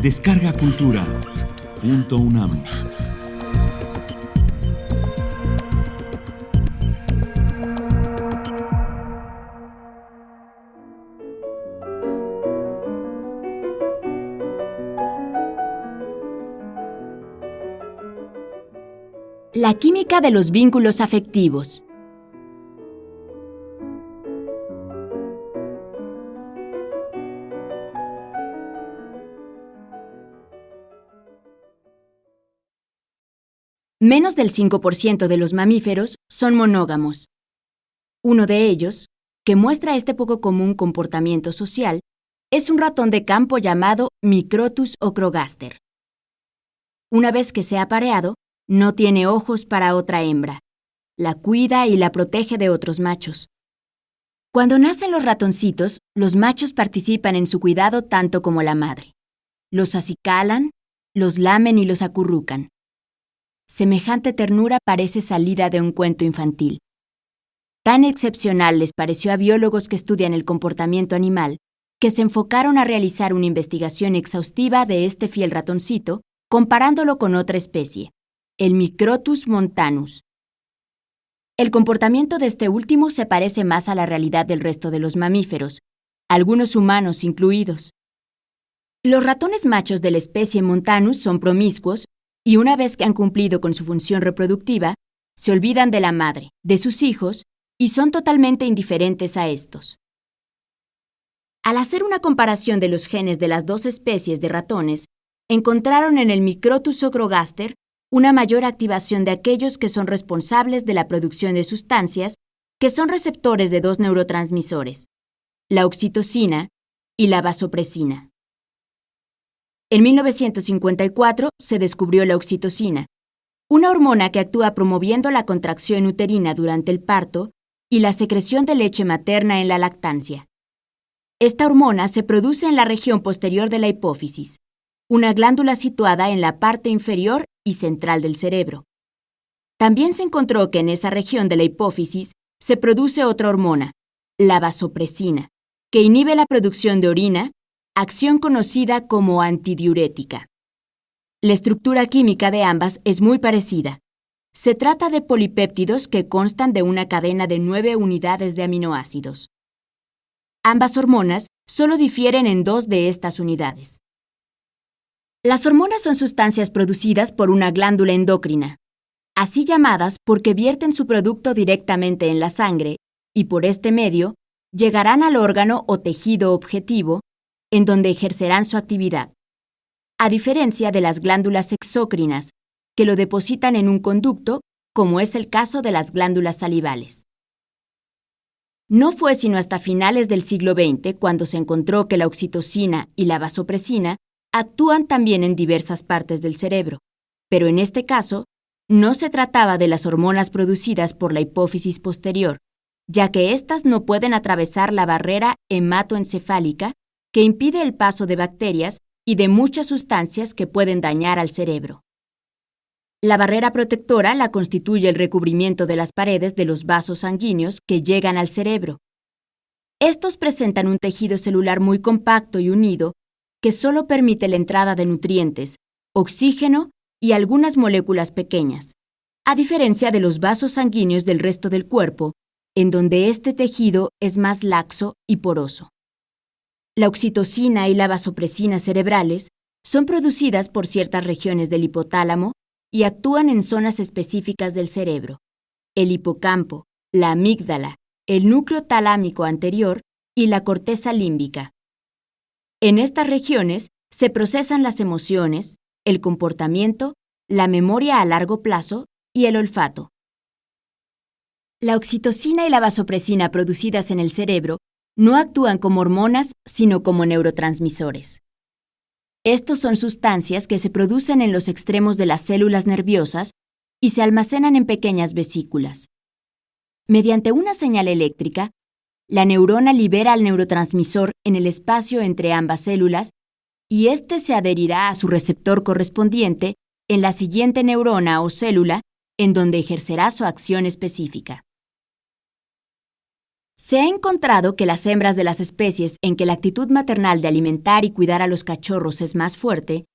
Descarga Cultura.unam. La química de los vínculos afectivos. Menos del 5% de los mamíferos son monógamos. Uno de ellos, que muestra este poco común comportamiento social, es un ratón de campo llamado Microtus ocrogaster. Una vez que se ha apareado, no tiene ojos para otra hembra. La cuida y la protege de otros machos. Cuando nacen los ratoncitos, los machos participan en su cuidado tanto como la madre. Los acicalan, los lamen y los acurrucan. Semejante ternura parece salida de un cuento infantil. Tan excepcional les pareció a biólogos que estudian el comportamiento animal, que se enfocaron a realizar una investigación exhaustiva de este fiel ratoncito, comparándolo con otra especie, el Microtus montanus. El comportamiento de este último se parece más a la realidad del resto de los mamíferos, algunos humanos incluidos. Los ratones machos de la especie montanus son promiscuos y una vez que han cumplido con su función reproductiva, se olvidan de la madre, de sus hijos, y son totalmente indiferentes a estos. Al hacer una comparación de los genes de las dos especies de ratones, encontraron en el Microtus ocrogaster una mayor activación de aquellos que son responsables de la producción de sustancias que son receptores de dos neurotransmisores, la oxitocina y la vasopresina. En 1954 se descubrió la oxitocina, una hormona que actúa promoviendo la contracción uterina durante el parto y la secreción de leche materna en la lactancia. Esta hormona se produce en la región posterior de la hipófisis, una glándula situada en la parte inferior y central del cerebro. También se encontró que en esa región de la hipófisis se produce otra hormona, la vasopresina, que inhibe la producción de orina, acción conocida como antidiurética. La estructura química de ambas es muy parecida. Se trata de polipéptidos que constan de una cadena de 9 unidades de aminoácidos. Ambas hormonas solo difieren en 2 de estas unidades. Las hormonas son sustancias producidas por una glándula endocrina, así llamadas porque vierten su producto directamente en la sangre y por este medio llegarán al órgano o tejido objetivo en donde ejercerán su actividad, a diferencia de las glándulas exócrinas, que lo depositan en un conducto, como es el caso de las glándulas salivales. No fue sino hasta finales del siglo XX cuando se encontró que la oxitocina y la vasopresina actúan también en diversas partes del cerebro, pero en este caso no se trataba de las hormonas producidas por la hipófisis posterior, ya que éstas no pueden atravesar la barrera hematoencefálica que impide el paso de bacterias y de muchas sustancias que pueden dañar al cerebro. La barrera protectora la constituye el recubrimiento de las paredes de los vasos sanguíneos que llegan al cerebro. Estos presentan un tejido celular muy compacto y unido que solo permite la entrada de nutrientes, oxígeno y algunas moléculas pequeñas, a diferencia de los vasos sanguíneos del resto del cuerpo, en donde este tejido es más laxo y poroso. La oxitocina y la vasopresina cerebrales son producidas por ciertas regiones del hipotálamo y actúan en zonas específicas del cerebro, el hipocampo, la amígdala, el núcleo talámico anterior y la corteza límbica. En estas regiones se procesan las emociones, el comportamiento, la memoria a largo plazo y el olfato. La oxitocina y la vasopresina producidas en el cerebro no actúan como hormonas, sino como neurotransmisores. Estos son sustancias que se producen en los extremos de las células nerviosas y se almacenan en pequeñas vesículas. Mediante una señal eléctrica, la neurona libera al neurotransmisor en el espacio entre ambas células y éste se adherirá a su receptor correspondiente en la siguiente neurona o célula en donde ejercerá su acción específica. Se ha encontrado que las hembras de las especies en que la actitud maternal de alimentar y cuidar a los cachorros es más fuerte,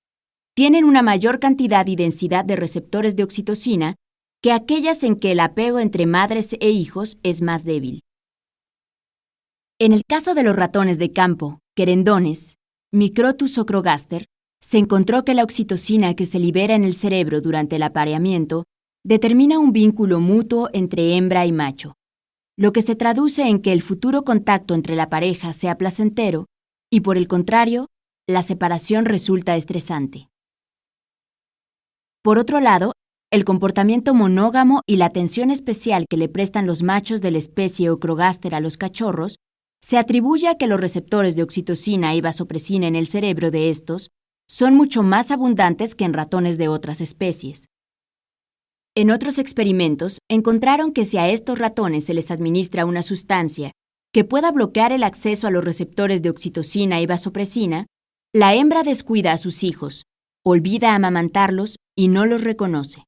tienen una mayor cantidad y densidad de receptores de oxitocina que aquellas en que el apego entre madres e hijos es más débil. En el caso de los ratones de campo, querendones, Microtus ocrogaster, se encontró que la oxitocina que se libera en el cerebro durante el apareamiento determina un vínculo mutuo entre hembra y macho, lo que se traduce en que el futuro contacto entre la pareja sea placentero y, por el contrario, la separación resulta estresante. Por otro lado, el comportamiento monógamo y la atención especial que le prestan los machos de la especie Ocrogaster a los cachorros se atribuye a que los receptores de oxitocina y vasopresina en el cerebro de estos son mucho más abundantes que en ratones de otras especies. En otros experimentos, encontraron que si a estos ratones se les administra una sustancia que pueda bloquear el acceso a los receptores de oxitocina y vasopresina, la hembra descuida a sus hijos, olvida amamantarlos y no los reconoce.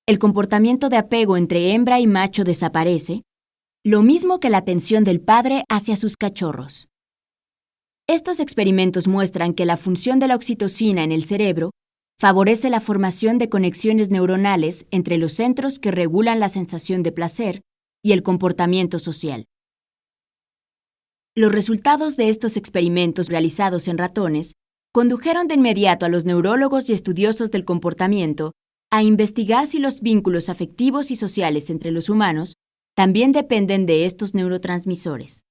El comportamiento de apego entre hembra y macho desaparece, lo mismo que la atención del padre hacia sus cachorros. Estos experimentos muestran que la función de la oxitocina en el cerebro favorece la formación de conexiones neuronales entre los centros que regulan la sensación de placer y el comportamiento social. Los resultados de estos experimentos realizados en ratones condujeron de inmediato a los neurólogos y estudiosos del comportamiento a investigar si los vínculos afectivos y sociales entre los humanos también dependen de estos neurotransmisores.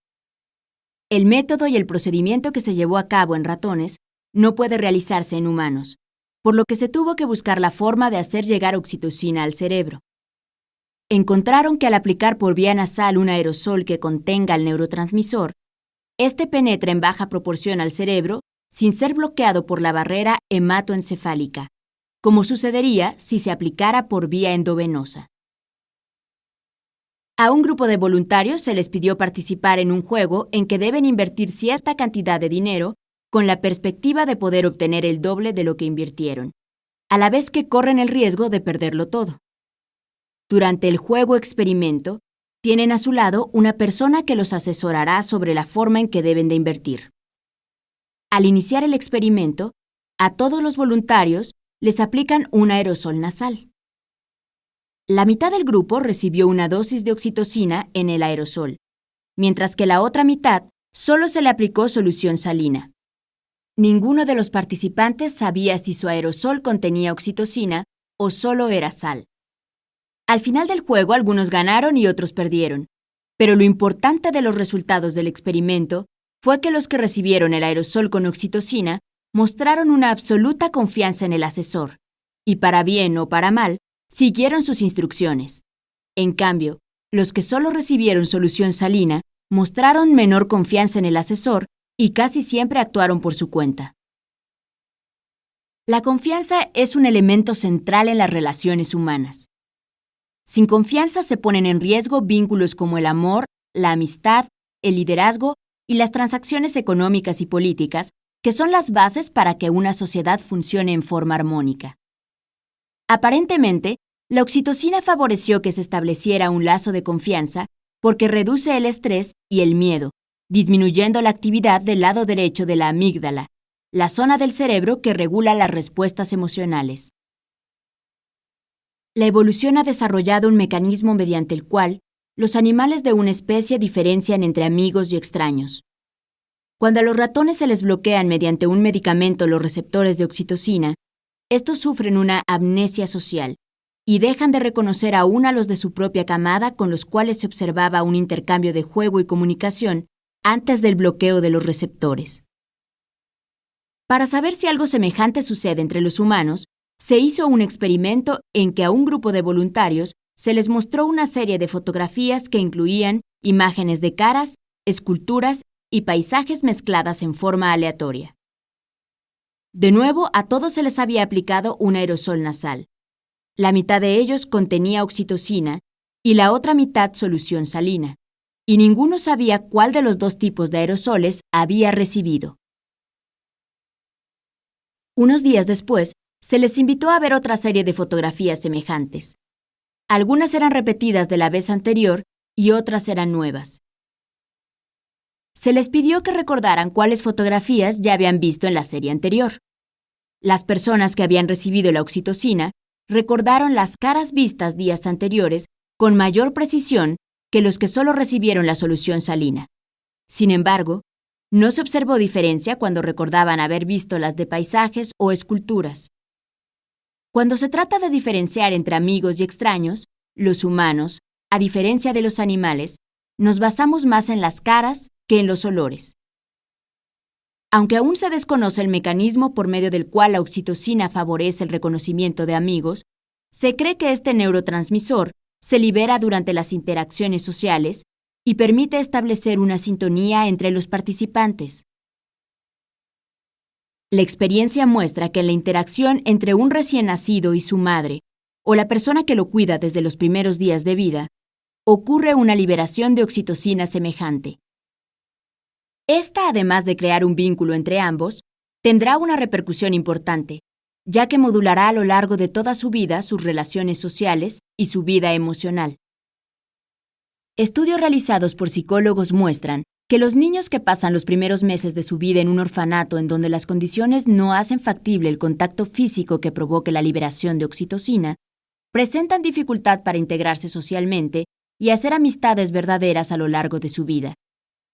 El método y el procedimiento que se llevó a cabo en ratones no puede realizarse en humanos, por lo que se tuvo que buscar la forma de hacer llegar oxitocina al cerebro. Encontraron que al aplicar por vía nasal un aerosol que contenga el neurotransmisor, este penetra en baja proporción al cerebro sin ser bloqueado por la barrera hematoencefálica, como sucedería si se aplicara por vía endovenosa. A un grupo de voluntarios se les pidió participar en un juego en que deben invertir cierta cantidad de dinero con la perspectiva de poder obtener el doble de lo que invirtieron, a la vez que corren el riesgo de perderlo todo. Durante el juego experimento, tienen a su lado una persona que los asesorará sobre la forma en que deben de invertir. Al iniciar el experimento, a todos los voluntarios les aplican un aerosol nasal. La mitad del grupo recibió una dosis de oxitocina en el aerosol, mientras que la otra mitad solo se le aplicó solución salina. Ninguno de los participantes sabía si su aerosol contenía oxitocina o solo era sal. Al final del juego, algunos ganaron y otros perdieron, pero lo importante de los resultados del experimento fue que los que recibieron el aerosol con oxitocina mostraron una absoluta confianza en el asesor, y para bien o para mal, siguieron sus instrucciones. En cambio, los que solo recibieron solución salina mostraron menor confianza en el asesor y casi siempre actuaron por su cuenta. La confianza es un elemento central en las relaciones humanas. Sin confianza se ponen en riesgo vínculos como el amor, la amistad, el liderazgo y las transacciones económicas y políticas, que son las bases para que una sociedad funcione en forma armónica. Aparentemente, la oxitocina favoreció que se estableciera un lazo de confianza porque reduce el estrés y el miedo, disminuyendo la actividad del lado derecho de la amígdala, la zona del cerebro que regula las respuestas emocionales. La evolución ha desarrollado un mecanismo mediante el cual los animales de una especie diferencian entre amigos y extraños. Cuando a los ratones se les bloquean mediante un medicamento los receptores de oxitocina, estos sufren una amnesia social y dejan de reconocer aún a los de su propia camada con los cuales se observaba un intercambio de juego y comunicación antes del bloqueo de los receptores. Para saber si algo semejante sucede entre los humanos, se hizo un experimento en que a un grupo de voluntarios se les mostró una serie de fotografías que incluían imágenes de caras, esculturas y paisajes mezcladas en forma aleatoria. De nuevo, a todos se les había aplicado un aerosol nasal. La mitad de ellos contenía oxitocina y la otra mitad solución salina, y ninguno sabía cuál de los dos tipos de aerosoles había recibido. Unos días después, se les invitó a ver otra serie de fotografías semejantes. Algunas eran repetidas de la vez anterior y otras eran nuevas, se les pidió que recordaran cuáles fotografías ya habían visto en la serie anterior. Las personas que habían recibido la oxitocina recordaron las caras vistas días anteriores con mayor precisión que los que solo recibieron la solución salina. Sin embargo, no se observó diferencia cuando recordaban haber visto las de paisajes o esculturas. Cuando se trata de diferenciar entre amigos y extraños, los humanos, a diferencia de los animales, nos basamos más en las caras que en los olores. Aunque aún se desconoce el mecanismo por medio del cual la oxitocina favorece el reconocimiento de amigos, se cree que este neurotransmisor se libera durante las interacciones sociales y permite establecer una sintonía entre los participantes. La experiencia muestra que en la interacción entre un recién nacido y su madre, o la persona que lo cuida desde los primeros días de vida, ocurre una liberación de oxitocina semejante. Esta, además de crear un vínculo entre ambos, tendrá una repercusión importante, ya que modulará a lo largo de toda su vida sus relaciones sociales y su vida emocional. Estudios realizados por psicólogos muestran que los niños que pasan los primeros meses de su vida en un orfanato en donde las condiciones no hacen factible el contacto físico que provoque la liberación de oxitocina, presentan dificultad para integrarse socialmente y hacer amistades verdaderas a lo largo de su vida,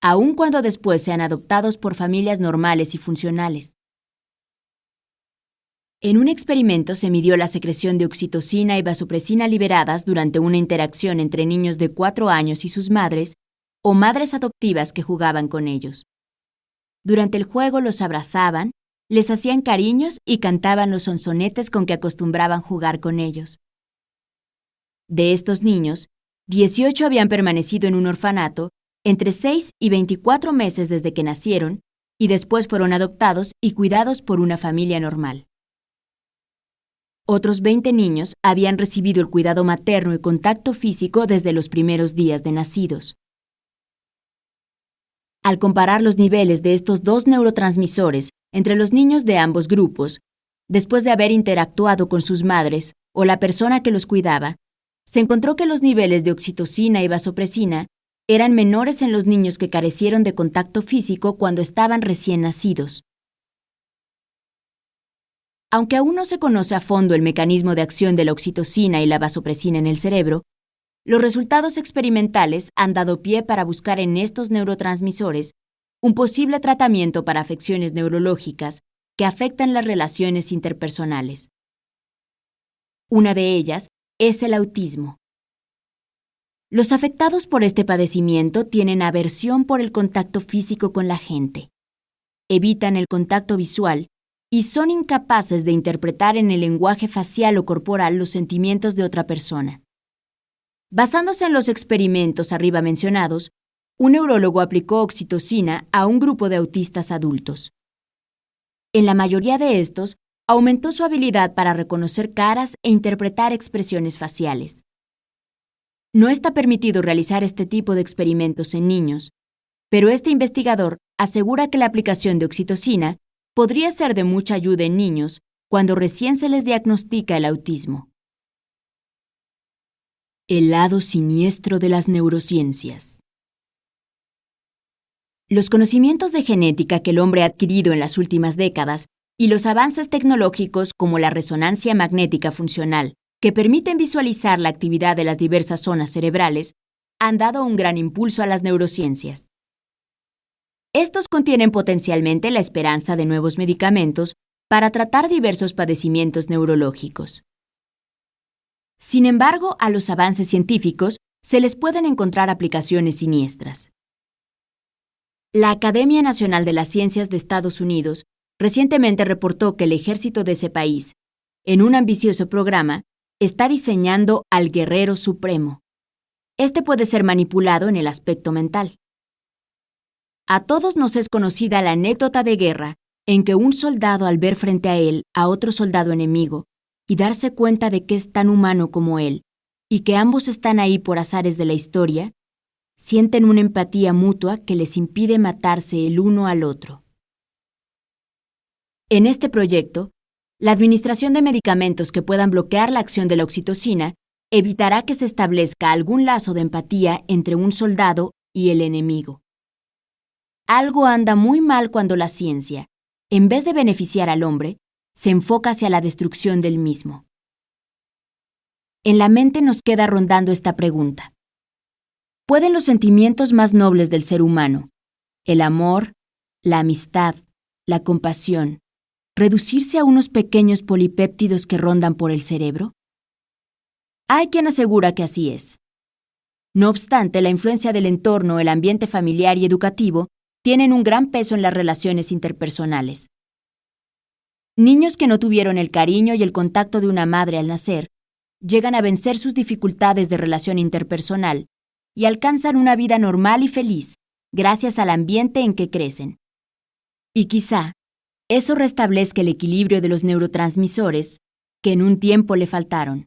aun cuando después sean adoptados por familias normales y funcionales. En un experimento se midió la secreción de oxitocina y vasopresina liberadas durante una interacción entre niños de 4 años y sus madres o madres adoptivas que jugaban con ellos. Durante el juego los abrazaban, les hacían cariños y cantaban los sonsonetes con que acostumbraban jugar con ellos. De estos niños, 18 habían permanecido en un orfanato entre 6 y 24 meses desde que nacieron y después fueron adoptados y cuidados por una familia normal. Otros 20 niños habían recibido el cuidado materno y contacto físico desde los primeros días de nacidos. Al comparar los niveles de estos dos neurotransmisores entre los niños de ambos grupos, después de haber interactuado con sus madres o la persona que los cuidaba, se encontró que los niveles de oxitocina y vasopresina eran menores en los niños que carecieron de contacto físico cuando estaban recién nacidos. Aunque aún no se conoce a fondo el mecanismo de acción de la oxitocina y la vasopresina en el cerebro, los resultados experimentales han dado pie para buscar en estos neurotransmisores un posible tratamiento para afecciones neurológicas que afectan las relaciones interpersonales. Una de ellas es el autismo. Los afectados por este padecimiento tienen aversión por el contacto físico con la gente, evitan el contacto visual y son incapaces de interpretar en el lenguaje facial o corporal los sentimientos de otra persona. Basándose en los experimentos arriba mencionados, un neurólogo aplicó oxitocina a un grupo de autistas adultos. En la mayoría de estos, aumentó su habilidad para reconocer caras e interpretar expresiones faciales. No está permitido realizar este tipo de experimentos en niños, pero este investigador asegura que la aplicación de oxitocina podría ser de mucha ayuda en niños cuando recién se les diagnostica el autismo. El lado siniestro de las neurociencias. Los conocimientos de genética que el hombre ha adquirido en las últimas décadas y los avances tecnológicos como la resonancia magnética funcional, que permiten visualizar la actividad de las diversas zonas cerebrales, han dado un gran impulso a las neurociencias. Estos contienen potencialmente la esperanza de nuevos medicamentos para tratar diversos padecimientos neurológicos. Sin embargo, a los avances científicos se les pueden encontrar aplicaciones siniestras. La Academia Nacional de las Ciencias de Estados Unidos recientemente reportó que el ejército de ese país, en un ambicioso programa, está diseñando al guerrero supremo. Este puede ser manipulado en el aspecto mental. A todos nos es conocida la anécdota de guerra en que un soldado, al ver frente a él a otro soldado enemigo y darse cuenta de que es tan humano como él y que ambos están ahí por azares de la historia, sienten una empatía mutua que les impide matarse el uno al otro. En este proyecto, la administración de medicamentos que puedan bloquear la acción de la oxitocina evitará que se establezca algún lazo de empatía entre un soldado y el enemigo. Algo anda muy mal cuando la ciencia, en vez de beneficiar al hombre, se enfoca hacia la destrucción del mismo. En la mente nos queda rondando esta pregunta. ¿Pueden los sentimientos más nobles del ser humano, el amor, la amistad, la compasión, reducirse a unos pequeños polipéptidos que rondan por el cerebro? Hay quien asegura que así es. No obstante, la influencia del entorno, el ambiente familiar y educativo tienen un gran peso en las relaciones interpersonales. Niños que no tuvieron el cariño y el contacto de una madre al nacer, llegan a vencer sus dificultades de relación interpersonal y alcanzan una vida normal y feliz gracias al ambiente en que crecen. Y quizá eso restablezca el equilibrio de los neurotransmisores que en un tiempo le faltaron.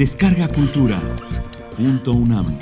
Descarga Cultura.unam